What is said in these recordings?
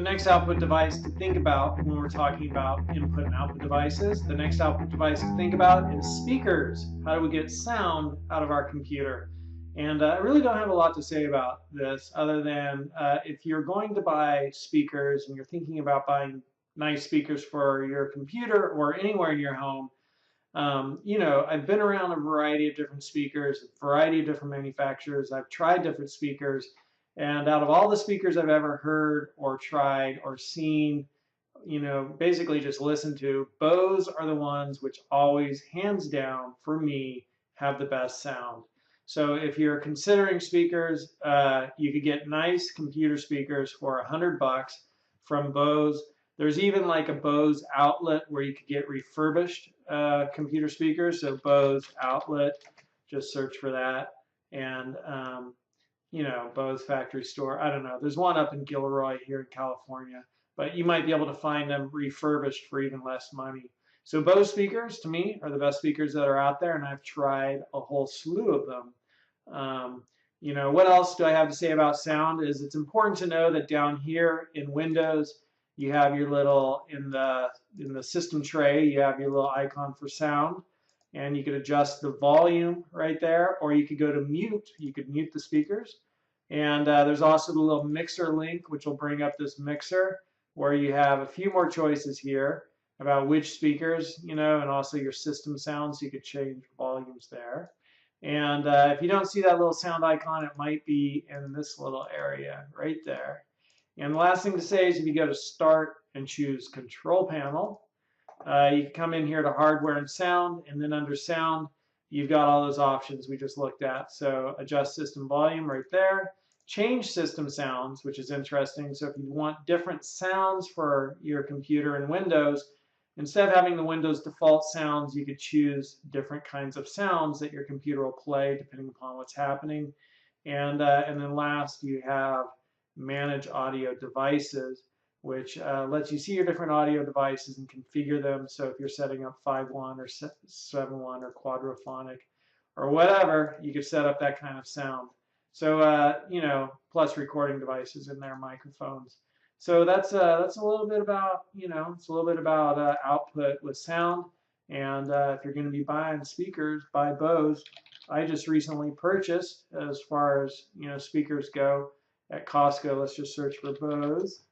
next output device to think about when we're talking about input and output devices, the next output device to think about is speakers. How do we get sound out of our computer? And I really don't have a lot to say about this other than if you're going to buy speakers and you're thinking about buying nice speakers for your computer or anywhere in your home, I've been around a variety of different speakers, a variety of different manufacturers. I've tried different speakers, and out of all the speakers I've ever heard or tried or seen, basically just listened to, Bose are the ones which always, hands down, for me, have the best sound. So if you're considering speakers, you could get nice computer speakers for $100 from Bose. There's even like a Bose outlet where you could get refurbished computer speakers. So Bose outlet, just search for that. And, Bose factory store. I don't know. There's one up in Gilroy here in California, but you might be able to find them refurbished for even less money. So Bose speakers, to me, are the best speakers that are out there, and I've tried a whole slew of them. What else do I have to say about sound is it's important to know that down here in Windows, you have your little, in the system tray, you have your little icon for sound, and you could adjust the volume right there, or you could go to mute. You could mute the speakers. And there's also the little mixer link, which will bring up this mixer, where you have a few more choices here about which speakers, and also your system sounds, so you could change volumes there. And if you don't see that little sound icon, it might be in this little area right there. And the last thing to say is if you go to Start and choose Control Panel, you can come in here to Hardware and Sound, and then under Sound, you've got all those options we just looked at. So adjust system volume right there. Change system sounds, which is interesting. So if you want different sounds for your computer in Windows, instead of having the Windows default sounds, you could choose different kinds of sounds that your computer will play depending upon what's happening. And then last, you have Manage Audio Devices, which lets you see your different audio devices and configure them. So if you're setting up 5.1 or 7.1 or quadraphonic or whatever, you could set up that kind of sound. So, plus recording devices in there, microphones. So that's a little bit about, it's a little bit about output with sound. And if you're going to be buying speakers, buy Bose. I just recently purchased, as far as, speakers go, at Costco. Let's just search for Bose.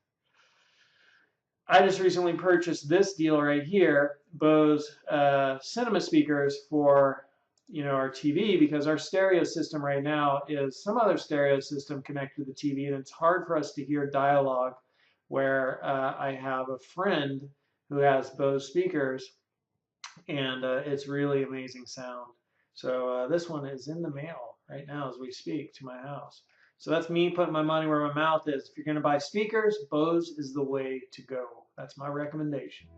I just recently purchased this deal right here, Bose cinema speakers for our TV, because our stereo system right now is some other stereo system connected to the TV, and it's hard for us to hear dialogue where I have a friend who has Bose speakers, and it's really amazing sound. So this one is in the mail right now as we speak to my house. So that's me putting my money where my mouth is. If you're going to buy speakers, Bose is the way to go. That's my recommendation.